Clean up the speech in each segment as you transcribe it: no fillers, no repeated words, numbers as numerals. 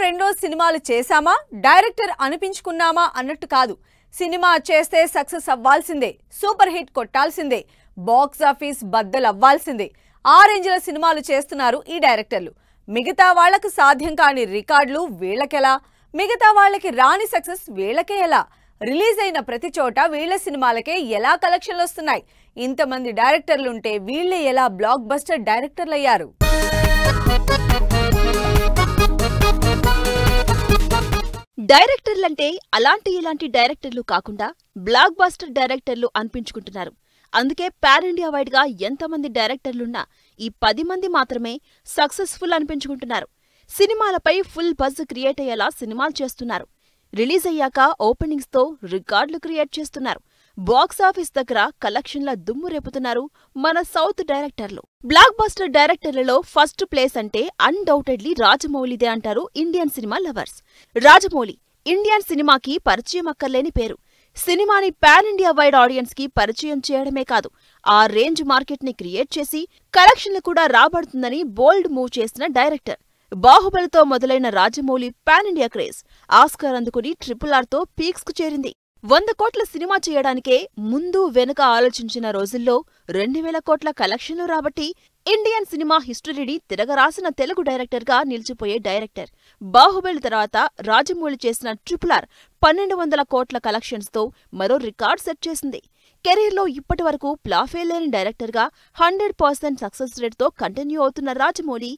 రెండో సినిమాలు చేశామా డైరెక్టర్ అనిపించుకున్నామా అన్నట్టు కాదు. సినిమా చేస్తే సక్సెస్ అవ్వాల్సిందే, సూపర్ హిట్ కొట్టాల్సిందే, బాక్స్ ఆఫీస్ బద్దలు అవ్వాల్సిందే. ఆ రేంజ్ల సినిమాలు చేస్తున్నారు ఈ డైరెక్టర్లు. మిగతా వాళ్లకు సాధ్యం కాని రికార్డులు వీళ్ళకెలా, మిగతా వాళ్ళకి రాని సక్సెస్ వీళ్ళకే ఎలా? రిలీజ్ అయిన ప్రతి చోట వీళ్ళ సినిమాలకే ఎలా కలెక్షన్లు వస్తున్నాయి? ఇంతమంది డైరెక్టర్లుంటే వీళ్ళే ఎలా బ్లాక్ బస్టర్ డైరెక్టర్లు అయ్యారు? డైరెక్టర్లంటే అలాంటి ఇలాంటి డైరెక్టర్లు కాకుండా బ్లాక్ బస్టర్ డైరెక్టర్లు అనిపించుకుంటున్నారు. అందుకే పాన్ ఇండియా వైడ్ గా ఎంతమంది డైరెక్టర్లున్నా ఈ 10 మంది మాత్రమే సక్సెస్ఫుల్ అనిపించుకుంటున్నారు. సినిమాలపై ఫుల్ బజ్ క్రియేట్ అయ్యేలా సినిమాలు చేస్తున్నారు. రిలీజ్ అయ్యాక ఓపెనింగ్స్ తో రికార్డులు క్రియేట్ చేస్తున్నారు. బాక్స్ ఆఫీస్ దగ్గర కలెక్షన్ల దుమ్ము రేపుతున్నారు మన సౌత్ డైరెక్టర్లు. బ్లాక్ బస్టర్ డైరెక్టర్లలో ఫస్ట్ ప్లేస్ అంటే అన్డౌటెడ్లీ రాజమౌళిదే అంటారు Indian cinema lovers. Rajamouli Indian సినిమాకి పరిచయం అక్కర్లేని పేరు. సినిమాని పాన్ ఇండియా వైడ్ ఆడియన్స్ కి పరిచయం చేయడమే కాదు, ఆ రేంజ్ మార్కెట్ ని క్రియేట్ చేసి కలెక్షన్లు కూడా రాబడుతుందని బోల్డ్ మూవ్ చేసిన డైరెక్టర్. బాహుబలితో మొదలైన Rajamouli pan India craze Oscar అందుకుని RRR తో పీక్స్ కు చేరింది. 100 కోట్ల సినిమా చేయడానికే ముందు వెనుక ఆలోచించిన రోజుల్లో 2000 కోట్ల కలెక్షన్లు రాబట్టి ఇండియన్ సినిమా హిస్టరీని తిరగరాసిన తెలుగు డైరెక్టర్ గా నిలిచిపోయే డైరెక్టర్. బాహుబలి తర్వాత రాజమౌళి చేసిన RRR 1200 కోట్ల కలెక్షన్స్ తో మరో రికార్డ్ సెట్ చేసింది. కెరీర్ లో ఇప్పటి వరకు ప్లాఫే లేని డైరెక్టర్ గా 100% సక్సెస్ రేట్ తో కంటిన్యూ అవుతున్న రాజమౌళి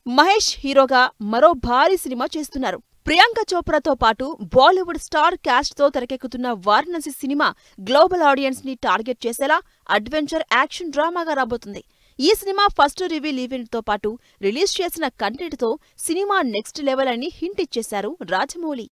మహేష్ హీరోగా మరో భారీ సినిమా చేస్తున్నారు. ప్రియాంక చోప్రాతో పాటు బాలీవుడ్ స్టార్ క్యాస్ట్ తో తెరకెక్కుతున్న వారణాసి సినిమా గ్లోబల్ ఆడియన్స్ ని టార్గెట్ చేసేలా అడ్వెంచర్ యాక్షన్ డ్రామాగా రాబోతుంది. ఈ సినిమా ఫస్ట్ రివీల్ ఈవెంట్ తో పాటు రిలీజ్ చేసిన కంటెంట్ తో సినిమా నెక్స్ట్ లెవెల్ అని హింట్ ఇచ్చేశారు రాజమౌళి.